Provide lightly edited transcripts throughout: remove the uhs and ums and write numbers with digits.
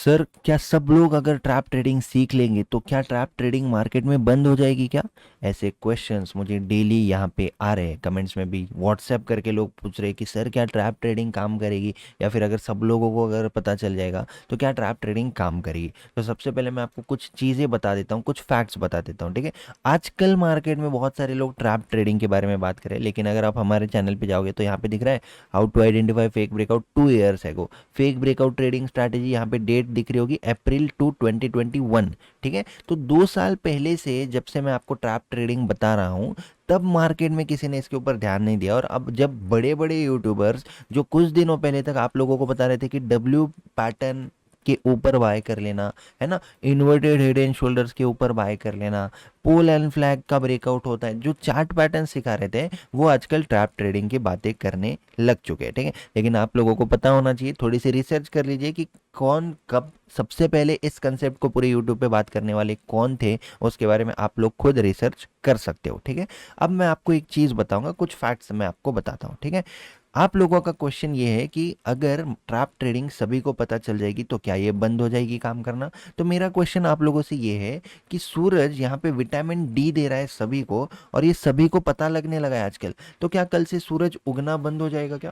Sir क्या सब लोग अगर ट्रैप ट्रेडिंग सीख लेंगे तो क्या ट्रैप ट्रेडिंग मार्केट में बंद हो जाएगी क्या? ऐसे क्वेश्चंस मुझे डेली यहाँ पे आ रहे हैं, कमेंट्स में भी व्हाट्सएप करके लोग पूछ रहे हैं कि सर क्या ट्रैप ट्रेडिंग काम करेगी, या फिर अगर सब लोगों को अगर पता चल जाएगा तो क्या ट्रैप ट्रेडिंग काम करेगी। तो सबसे पहले मैं आपको कुछ चीज़ें बता देता हूँ, कुछ फैक्ट्स बता देता हूँ, ठीक है। आजकल मार्केट में बहुत सारे लोग ट्रैप ट्रेडिंग के बारे में बात करें, लेकिन अगर आप हमारे चैनल पे जाओगे तो यहाँ पे दिख रहा है how to identify fake breakout 2 years ago. Fake breakout trading strategy, यहाँ पे डेट दिख रही होगी अप्रैल 2021, ठीक है। तो 2 साल पहले से जब से मैं आपको ट्रैप ट्रेडिंग बता रहा हूँ, तब मार्केट में किसी ने इसके ऊपर ध्यान नहीं दिया। और अब जब बड़े बड़े यूट्यूबर्स जो कुछ दिनों पहले तक आप लोगों को बता रहे थे कि डब्ल्यू पैटर्न के ऊपर बाय कर लेना, है ना, इन्वर्टेड हेड एंड शोल्डर्स के ऊपर बाय कर लेना, पोल एंड फ्लैग का ब्रेकआउट होता है, जो चार्ट पैटर्न सिखा रहे थे वो आजकल ट्रैप ट्रेडिंग की बातें करने लग चुके हैं, ठीक है। लेकिन आप लोगों को पता होना चाहिए, थोड़ी सी रिसर्च कर लीजिए कि कौन कब सबसे पहले इस कंसेप्ट को पूरे यूट्यूब पे बात करने वाले कौन थे, उसके बारे में आप लोग खुद रिसर्च कर सकते हो, ठीक है। अब मैं आपको एक चीज़ बताऊंगा, कुछ फैक्ट्स मैं आपको बताता हूँ, ठीक है। आप लोगों का क्वेश्चन ये है कि अगर ट्रैप ट्रेडिंग सभी को पता चल जाएगी तो क्या ये बंद हो जाएगी काम करना। तो मेरा क्वेश्चन आप लोगों से ये है कि सूरज यहाँ पे विटामिन डी दे रहा है सभी को, और ये सभी को पता लगने लगा है आजकल, तो क्या कल से सूरज उगना बंद हो जाएगा क्या?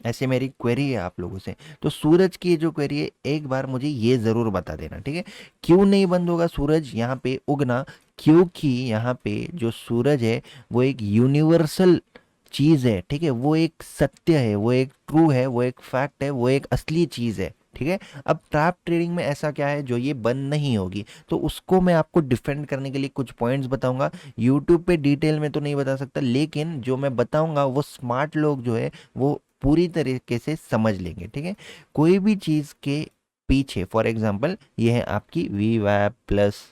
ऐसे मेरी क्वेरी है आप लोगों से। तो सूरज की ये जो क्वेरी है, एक बार मुझे ये ज़रूर बता देना, ठीक है। क्यों नहीं बंद होगा सूरज यहाँ पे उगना? क्योंकि यहाँ पे जो सूरज है वो एक यूनिवर्सल चीज़ है, ठीक है। वो एक सत्य है, वो एक ट्रू है, वो एक फैक्ट है, वो एक असली चीज़ है, ठीक है। अब ट्रैप ट्रेडिंग में ऐसा क्या है जो ये बंद नहीं होगी, तो उसको मैं आपको डिफेंड करने के लिए कुछ पॉइंट्स बताऊंगा। यूट्यूब पे डिटेल में तो नहीं बता सकता, लेकिन जो मैं बताऊंगा वो स्मार्ट लोग जो है वो पूरी तरीके से समझ लेंगे, ठीक है। कोई भी चीज़ के पीछे, फॉर एग्जांपल ये है आपकी वी वैप प्लस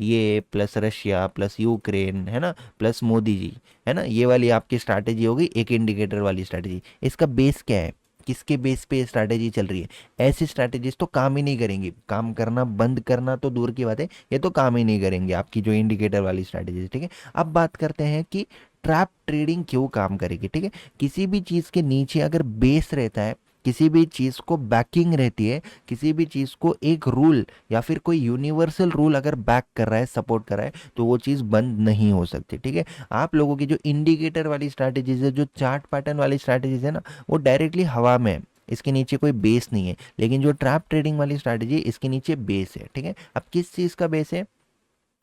ये प्लस रशिया प्लस यूक्रेन, है ना, प्लस मोदी जी, है ना, ये वाली आपकी स्ट्रैटेजी होगी, एक इंडिकेटर वाली स्ट्रैटेजी। इसका बेस क्या है, किसके बेस पे स्ट्रैटेजी चल रही है? ऐसी स्ट्रैटेजीज तो काम ही नहीं करेंगी, काम करना बंद करना तो दूर की बात है, ये तो काम ही नहीं करेंगे आपकी जो इंडिकेटर वाली स्ट्रैटेजी, ठीक है। अब बात करते हैं कि ट्रैप ट्रेडिंग क्यों काम करेगी, ठीक है। किसी भी चीज़ के नीचे अगर बेस रहता है, किसी भी चीज़ को बैकिंग रहती है, किसी भी चीज़ को एक रूल या फिर कोई यूनिवर्सल रूल अगर बैक कर रहा है, सपोर्ट कर रहा है, तो वो चीज़ बंद नहीं हो सकती, ठीक है। आप लोगों की जो इंडिकेटर वाली स्ट्रैटेजीज है, जो चार्ट पैटर्न वाली स्ट्रैटेजीज है ना, वो डायरेक्टली हवा में है, इसके नीचे कोई बेस नहीं है। लेकिन जो ट्रैप ट्रेडिंग वाली स्ट्रैटेजी है, इसके नीचे बेस है, ठीक है। अब किस चीज़ का बेस है?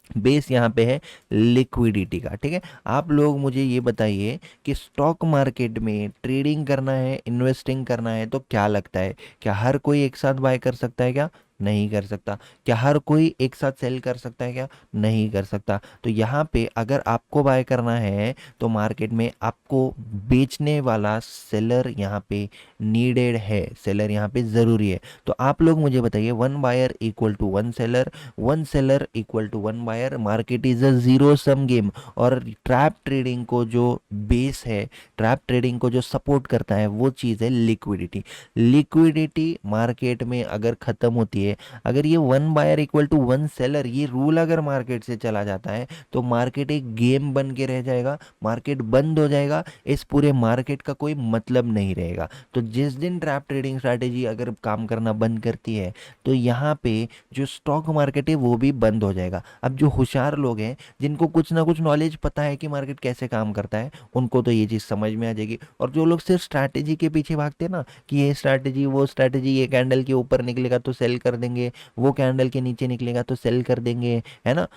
बेस यहाँ पे है लिक्विडिटी का, ठीक है। आप लोग मुझे ये बताइए कि स्टॉक मार्केट में ट्रेडिंग करना है, इन्वेस्टिंग करना है, तो क्या लगता है, क्या हर कोई एक साथ बाय कर सकता है क्या? नहीं कर सकता। क्या हर कोई एक साथ सेल कर सकता है क्या? नहीं कर सकता। तो यहाँ पे अगर आपको बाय करना है तो मार्केट में आपको बेचने वाला सेलर यहाँ पे नीडेड है, सेलर यहाँ पे ज़रूरी है। तो आप लोग मुझे बताइए, one buyer equal to one seller, one seller equal to one buyer, market is a zero sum game. और ट्रैप ट्रेडिंग को जो बेस है, ट्रैप ट्रेडिंग को जो सपोर्ट करता है, वो चीज़ है लिक्विडिटी। लिक्विडिटी मार्केट में अगर ख़त्म होती है, अगर ये one buyer equal to one seller ये रूल अगर मार्केट से चला जाता है, तो मार्केट एक गेम बन के रह जाएगा, मार्केट बंद हो जाएगा, इस पूरे मार्केट का कोई मतलब नहीं रहेगा। तो जिस दिन ट्रैप ट्रेडिंग स्ट्रैटेजी अगर काम करना बंद करती है, तो यहाँ पे जो स्टॉक मार्केट है वो भी बंद हो जाएगा। अब जो होशियार लोग हैं, जिनको कुछ ना कुछ नॉलेज पता है कि मार्केट कैसे काम करता है, उनको तो ये चीज़ समझ में आ जाएगी। और जो लोग सिर्फ स्ट्रैटेजी के पीछे भागते हैं ना, कि ये स्ट्रैटेजी वो स्ट्रैटेजी, ये कैंडल के ऊपर निकलेगा तो सेल कर देंगे, वो कैंडल के नीचे निकलेगा तो सेल कर देंगे, है ना,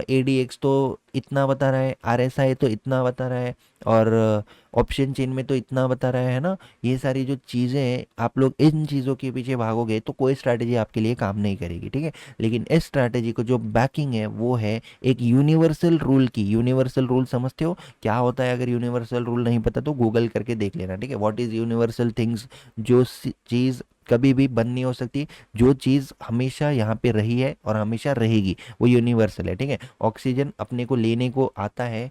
एडीएक्स तो इतना बता रहा है, आरएसआई तो इतना बता रहा है, और ऑप्शन चेन में तो इतना बता रहा है ना, ये सारी जो चीज़ें हैं, आप लोग इन चीज़ों के पीछे भागोगे तो कोई स्ट्रैटेजी आपके लिए काम नहीं करेगी, ठीक है। लेकिन इस स्ट्रैटेजी को जो बैकिंग है वो है एक यूनिवर्सल रूल की। यूनिवर्सल रूल समझते हो क्या होता है? अगर यूनिवर्सल रूल नहीं पता तो गूगल करके देख लेना, ठीक है। What is universal things? जो चीज़ कभी भी बंद नहीं हो सकती, जो चीज़ हमेशा यहाँ पे रही है और हमेशा रहेगी, वो यूनिवर्सल है, ठीक है। ऑक्सीजन अपने को लेने को आता है,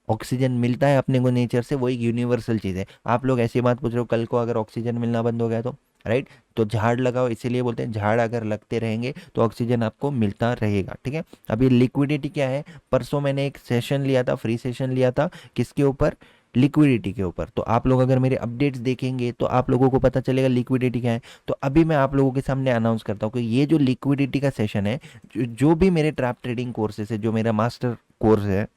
ऑक्सीजन मिलता है अपने को नेचर से, वो एक यूनिवर्सल चीज़ है। आप लोग ऐसी बात पूछ रहे हो, कल को अगर ऑक्सीजन मिलना बंद हो गया तो, राइट, तो झाड़ लगाओ, इसीलिए बोलते हैं झाड़ अगर लगते रहेंगे तो ऑक्सीजन आपको मिलता रहेगा, ठीक है। अभी लिक्विडिटी क्या है? परसों मैंने एक सेशन लिया था, फ्री सेशन लिया था, किसके ऊपर? लिक्विडिटी के ऊपर। तो आप लोग अगर मेरे अपडेट्स देखेंगे तो आप लोगों को पता चलेगा लिक्विडिटी क्या है। तो अभी मैं आप लोगों के सामने अनाउंस करता हूँ कि ये जो लिक्विडिटी का सेशन है, जो भी मेरे ट्रैप ट्रेडिंग कोर्सेस है, जो मेरा मास्टर कोर्स है,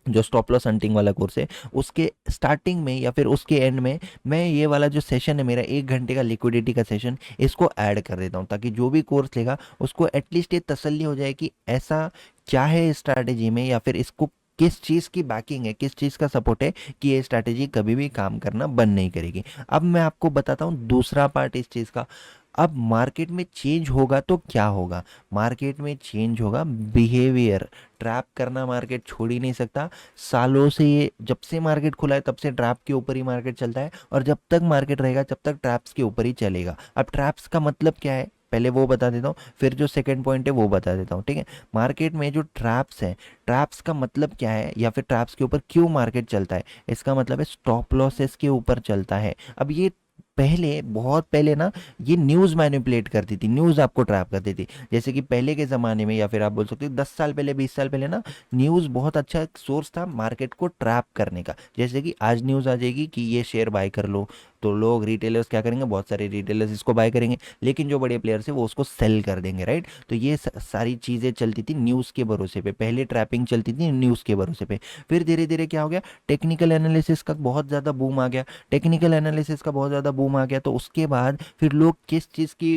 जो स्टॉप लॉस हंटिंग वाला कोर्स है, उसके स्टार्टिंग में या फिर उसके एंड में मैं ये वाला जो सेशन है मेरा 1 घंटे का लिक्विडिटी का सेशन, इसको ऐड कर देता हूँ, ताकि जो भी कोर्स लेगा उसको एटलीस्ट ये तसल्ली हो जाए कि ऐसा क्या है स्ट्रैटेजी में, या फिर इसको किस चीज़ की बैकिंग है, किस चीज़ का सपोर्ट है कि ये स्ट्रैटेजी कभी भी काम करना बंद नहीं करेगी। अब मैं आपको बताता हूँ दूसरा पार्ट इस चीज़ का। अब मार्केट में चेंज होगा तो क्या होगा? मार्केट में चेंज होगा बिहेवियर। ट्रैप करना मार्केट छोड़ ही नहीं सकता। सालों से ये, जब से मार्केट खुला है तब से ट्रैप के ऊपर ही मार्केट चलता है, और जब तक मार्केट रहेगा जब तक ट्रैप्स के ऊपर ही चलेगा। अब ट्रैप्स का मतलब क्या है पहले वो बता देता हूँ, फिर जो सेकंड पॉइंट है वो बता देता हूँ, ठीक है। मार्केट में जो ट्रैप्स हैं, ट्रैप्स का मतलब क्या है, या फिर ट्रैप्स के ऊपर क्यों मार्केट चलता है? इसका मतलब है स्टॉप लॉसेस के ऊपर चलता है। अब ये पहले, बहुत पहले ना, ये न्यूज़ मैनिपुलेट करती थी, न्यूज़ आपको ट्रैप करती थी। जैसे कि पहले के ज़माने में, या फिर आप बोल सकते हो 10 साल पहले, 20 साल पहले ना, न्यूज़ बहुत अच्छा सोर्स था मार्केट को ट्रैप करने का। जैसे कि आज न्यूज़ आ जाएगी कि ये शेयर बाय कर लो, तो लोग, रिटेलर्स क्या करेंगे, बहुत सारे रिटेलर्स इसको बाय करेंगे, लेकिन जो बड़े प्लेयर्स है वो उसको सेल कर देंगे, राइट। तो ये सारी चीज़ें चलती थी न्यूज़ के भरोसे पे, पहले ट्रैपिंग चलती थी न्यूज़ के भरोसे पे। फिर धीरे धीरे क्या हो गया, टेक्निकल एनालिसिस का बहुत ज़्यादा बूम आ गया। टेक्निकल एनालिसिस का बहुत ज़्यादा बूम आ गया, तो उसके बाद फिर लोग किस चीज़ की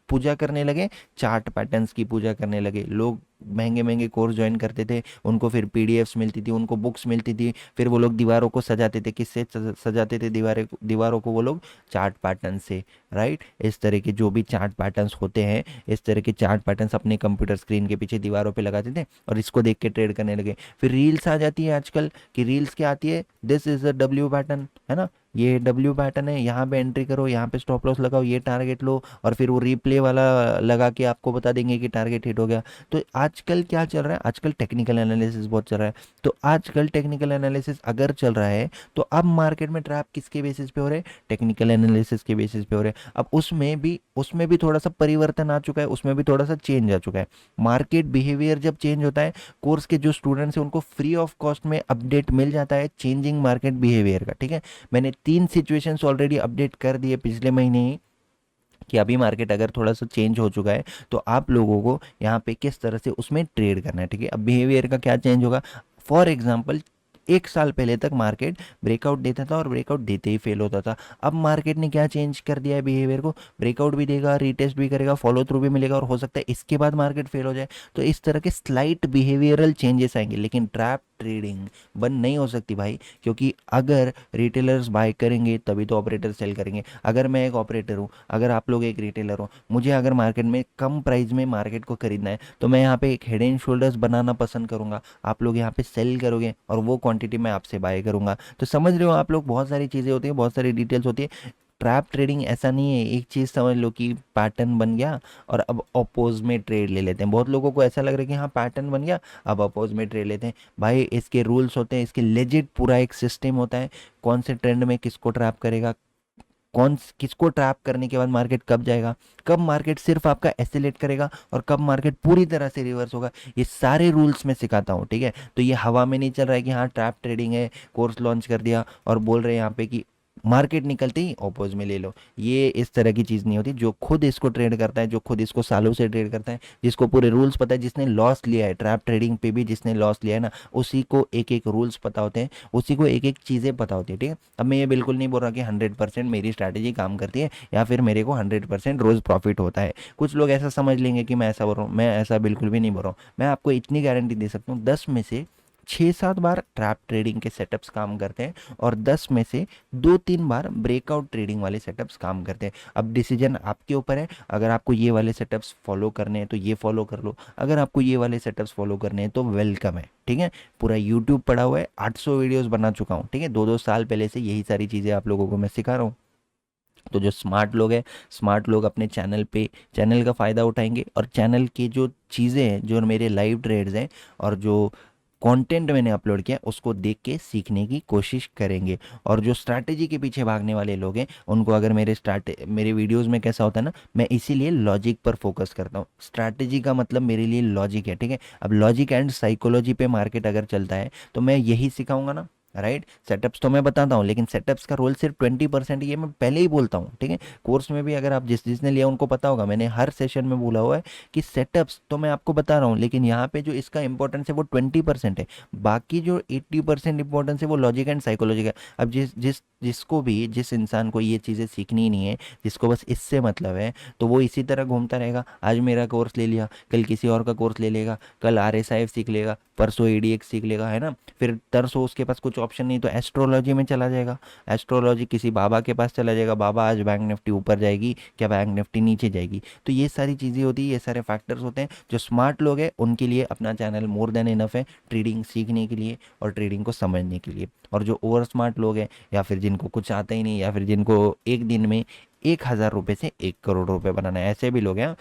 पूजा करने लगे? चार्ट पैटर्न्स की पूजा करने लगे लोग। महंगे महंगे कोर्स ज्वाइन करते थे, उनको फिर पीडीएफ्स मिलती थी, उनको बुक्स मिलती थी, फिर वो लोग दीवारों को सजाते थे। किससे सजाते थे दीवारों को? वो लोग चार्ट पैटर्न से, राइट। इस तरह के जो भी चार्ट पैटर्न्स होते हैं, इस तरह के चार्ट पैटर्न्स अपने कंप्यूटर स्क्रीन के पीछे दीवारों पे लगाते थे, और इसको देख के ट्रेड करने लगे। फिर रील्स आ जाती है आजकल, कि रील्स क्या आती है, this is a W pattern, है ना, ये डब्ल्यू पैटर्न है, यहाँ पे एंट्री करो, यहाँ पे स्टॉप लॉस लगाओ, ये टारगेट लो, और फिर वो रिप्ले वाला लगा के आपको बता देंगे कि टारगेट हिट हो गया। तो आजकल क्या चल रहा है, आजकल टेक्निकल एनालिसिस बहुत चल रहा है। तो आजकल टेक्निकल एनालिसिस अगर चल रहा है, तो अब मार्केट में ट्रैप किसके बेसिस पे हो रहे हैं? टेक्निकल एनालिसिस के बेसिस पे हो रहे हैं। अब उसमें भी थोड़ा सा परिवर्तन आ चुका है, उसमें भी थोड़ा सा चेंज आ चुका है। मार्केट बिहेवियर जब चेंज होता है, कोर्स के जो स्टूडेंट्स हैं उनको फ्री ऑफ कॉस्ट में अपडेट मिल जाता है चेंजिंग मार्केट बिहेवियर का, ठीक है। मैंने 3 सिचुएशंस ऑलरेडी अपडेट कर दिए पिछले महीने ही, कि अभी मार्केट अगर थोड़ा सा चेंज हो चुका है, तो आप लोगों को यहाँ पे किस तरह से उसमें ट्रेड करना है, ठीक है। अब बिहेवियर का क्या चेंज होगा? फॉर एग्जाम्पल, 1 साल पहले तक मार्केट ब्रेकआउट देता था, और ब्रेकआउट देते ही फेल होता था। अब मार्केट ने क्या चेंज कर दिया है बिहेवियर को? ब्रेकआउट भी देगा, रीटेस्ट भी करेगा, फॉलो थ्रू भी मिलेगा, और हो सकता है इसके बाद मार्केट फेल हो जाए। तो इस तरह के स्लाइट बिहेवियरल चेंजेस आएंगे, लेकिन ट्रैप ट्रेडिंग बंद नहीं हो सकती भाई, क्योंकि अगर रिटेलर्स बाय करेंगे तभी तो ऑपरेटर सेल करेंगे। अगर मैं एक ऑपरेटर हूँ, अगर आप लोग एक रिटेलर हो, मुझे अगर मार्केट में कम प्राइस में मार्केट को खरीदना है, तो मैं यहाँ पे एक हेड एंड शोल्डर्स बनाना पसंद करूंगा। आप लोग यहाँ पे सेल करोगे, और वो क्वांटिटी मैं आपसे बाय करूंगा। तो समझ रहे हो आप लोग, बहुत सारी चीज़ें होती है, बहुत सारी डिटेल्स होती है। ट्रैप ट्रेडिंग ऐसा नहीं है, एक चीज़ समझ लो कि पैटर्न बन गया और अब अपोज में ट्रेड ले लेते हैं। बहुत लोगों को ऐसा लग रहा है कि हाँ पैटर्न बन गया, अब अपोज में ट्रेड लेते हैं। भाई इसके रूल्स होते हैं, इसके लेजिट पूरा एक सिस्टम होता है, कौन से ट्रेंड में किसको ट्रैप करेगा, किसको ट्रैप करने के बाद मार्केट कब जाएगा, कब मार्केट सिर्फ आपका एसिलेट करेगा, और कब मार्केट पूरी तरह से रिवर्स होगा। ये सारे रूल्स मैं सिखाता हूँ, ठीक है। तो ये हवा में नहीं चल रहा है कि हाँ ट्रैप ट्रेडिंग है, कोर्स लॉन्च कर दिया और बोल रहे हैं यहाँ पे कि मार्केट निकलते ही ओपोज में ले लो। ये इस तरह की चीज़ नहीं होती। जो खुद इसको ट्रेड करता है, जो खुद इसको सालों से ट्रेड करता है, जिसको पूरे रूल्स पता है, जिसने लॉस लिया है ट्रैप ट्रेडिंग पे भी, जिसने लॉस लिया है ना, उसी को एक एक रूल्स पता होते हैं, उसी को एक एक चीज़ें पता होती है, ठीक है। अब मैं ये बिल्कुल नहीं बोल रहा कि 100% मेरी स्ट्रैटेजी काम करती है, या फिर मेरे को 100% रोज़ प्रॉफिट होता है। कुछ लोग ऐसा समझ लेंगे कि मैं ऐसा बोल रहा हूँ, मैं ऐसा बिल्कुल भी नहीं बोल रहा हूँ। मैं आपको इतनी गारंटी दे सकता हूँ, 10 में से 6-7 बार ट्रैप ट्रेडिंग के सेटअप्स काम करते हैं, और 10 में से 2-3 बार ब्रेकआउट ट्रेडिंग वाले सेटअप्स काम करते हैं। अब डिसीजन आपके ऊपर है, अगर आपको ये वाले सेटअप्स फॉलो करने हैं तो ये फॉलो कर लो, अगर आपको ये वाले सेटअप्स फॉलो करने हैं तो वेलकम है, ठीक है। पूरा यूट्यूब पड़ा हुआ है, 800 वीडियोस बना चुका हूँ, ठीक है। 2-2 साल पहले से यही सारी चीज़ें आप लोगों को मैं सिखा रहा हूँ। तो जो स्मार्ट लोग हैं, स्मार्ट लोग अपने चैनल पे, चैनल का फ़ायदा उठाएंगे, और चैनल की जो चीज़ें हैं, जो मेरे लाइव ट्रेड्स हैं, और जो कंटेंट मैंने अपलोड किया उसको देख के सीखने की कोशिश करेंगे। और जो स्ट्रैटेजी के पीछे भागने वाले लोग हैं, उनको अगर मेरे वीडियोस में कैसा होता है ना, मैं इसीलिए लॉजिक पर फोकस करता हूँ। स्ट्रैटेजी का मतलब मेरे लिए लॉजिक है, ठीक है। अब लॉजिक एंड साइकोलॉजी पे मार्केट अगर चलता है, तो मैं यही सिखाऊंगा ना, राइट। सेटअप्स तो मैं बताता हूँ, लेकिन सेटअप्स का रोल सिर्फ 20%, ये मैं पहले ही बोलता हूँ, ठीक है। कोर्स में भी अगर आप जिसने लिया उनको पता होगा, मैंने हर सेशन में बोला हुआ है कि सेटअप्स तो मैं आपको बता रहा हूँ, लेकिन यहाँ पे जो इसका इंपॉर्टेंस है वो 20% है। बाकी जो 80% इंपॉर्टेंस है वो लॉजिक एंड साइकोलॉजी का। अब जिसको भी, जिस इंसान को ये चीज़ें सीखनी ही नहीं है, जिसको बस इससे मतलब है, तो वो इसी तरह घूमता रहेगा। आज मेरा कोर्स ले लिया, कल किसी और का कोर्स ले लेगा, कल RSIF सीख लेगा, परसों ADX सीख लेगा, है ना। फिर तरसों उसके पास कुछ ऑप्शन नहीं तो एस्ट्रोलॉजी में चला जाएगा, एस्ट्रोलॉजी किसी बाबा के पास चला जाएगा, बाबा आज बैंक निफ्टी ऊपर जाएगी क्या, बैंक निफ्टी नीचे जाएगी। तो ये सारी चीज़ें होती है, ये सारे फैक्टर्स होते हैं। जो स्मार्ट लोग हैं उनके लिए अपना चैनल मोर देन इनफ है, ट्रेडिंग सीखने के लिए और ट्रेडिंग को समझने के लिए। और जो ओवर स्मार्ट लोग हैं, या फिर जिनको कुछ आता ही नहीं, या फिर जिनको एक दिन में 1,000 रुपये से 1 करोड़ रुपये बनाना है, ऐसे भी लोग हैं।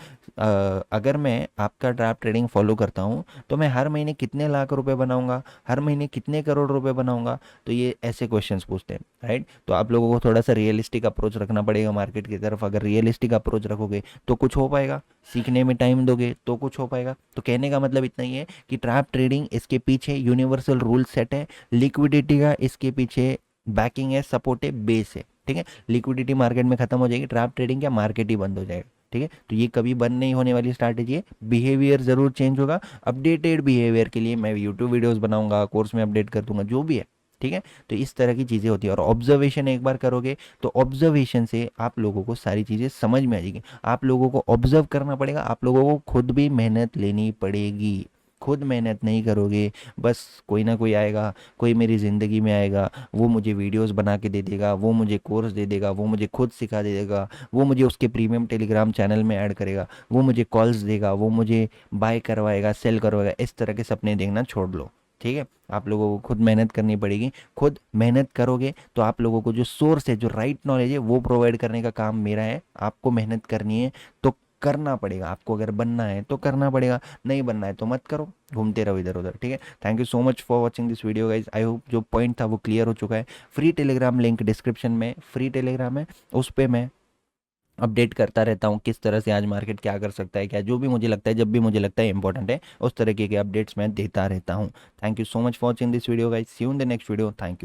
अगर मैं आपका ड्राफ्ट ट्रेडिंग फॉलो करता हूँ तो मैं हर महीने कितने लाख रुपए बनाऊंगा, हर महीने कितने करोड़ रुपए बनाऊंगा, तो ये ऐसे क्वेश्चंस पूछते हैं, राइट। तो आप लोगों को थोड़ा सा रियलिस्टिक अप्रोच रखना पड़ेगा मार्केट की तरफ। अगर रियलिस्टिक अप्रोच रखोगे तो कुछ हो पाएगा, सीखने में टाइम दोगे तो कुछ हो पाएगा। तो कहने का मतलब इतना ही है कि ट्रैप ट्रेडिंग, इसके पीछे यूनिवर्सल रूल सेट है, लिक्विडिटी का इसके पीछे बैकिंग है, सपोर्ट है, बेस है, ठीक है। लिक्विडिटी मार्केट में खत्म हो जाएगी, ट्रैप ट्रेडिंग क्या, मार्केट ही बंद हो जाएगा, ठीक है। तो ये कभी बंद नहीं होने वाली स्ट्रैटेजी है। बिहेवियर ज़रूर चेंज होगा। अपडेटेड बिहेवियर के लिए मैं यूट्यूब वीडियोस बनाऊंगा, कोर्स में अपडेट कर दूंगा, जो भी है, ठीक है। तो इस तरह की चीज़ें होती है। और ऑब्जर्वेशन एक बार करोगे तो ऑब्जर्वेशन से आप लोगों को सारी चीज़ें समझ में आ जाएगी। आप लोगों को ऑब्जर्व करना पड़ेगा, आप लोगों को खुद भी मेहनत लेनी पड़ेगी। खुद मेहनत नहीं करोगे, बस कोई ना कोई आएगा, कोई मेरी ज़िंदगी में आएगा, वो मुझे वीडियोस बना के दे देगा, वो मुझे कोर्स दे देगा, वो मुझे खुद सिखा दे देगा, वो मुझे उसके प्रीमियम टेलीग्राम चैनल में ऐड करेगा, वो मुझे कॉल्स देगा, वो मुझे बाय करवाएगा, सेल करवाएगा। इस तरह के सपने देखना छोड़ लो, ठीक है। आप लोगों को खुद मेहनत करनी पड़ेगी। खुद मेहनत करोगे तो आप लोगों को जो सोर्स है, जो राइट नॉलेज है, वो प्रोवाइड करने का काम मेरा है। आपको मेहनत करनी है तो करना पड़ेगा, आपको अगर बनना है तो करना पड़ेगा, नहीं बनना है तो मत करो, घूमते रहो इधर उधर, ठीक है। Thank you so much for watching this video guys. I hope जो पॉइंट था वो क्लियर हो चुका है। फ्री टेलीग्राम लिंक डिस्क्रिप्शन में, फ्री टेलीग्राम है, उस पर मैं अपडेट करता रहता हूँ किस तरह से आज मार्केट क्या कर सकता है, क्या जो भी मुझे लगता है, जब भी मुझे लगता है इंपॉर्टेंट है, उस तरीके के अपडेट्स मैं देता रहता हूँ। Thank you so much for watching this video guys. See you in the next video. Thank you.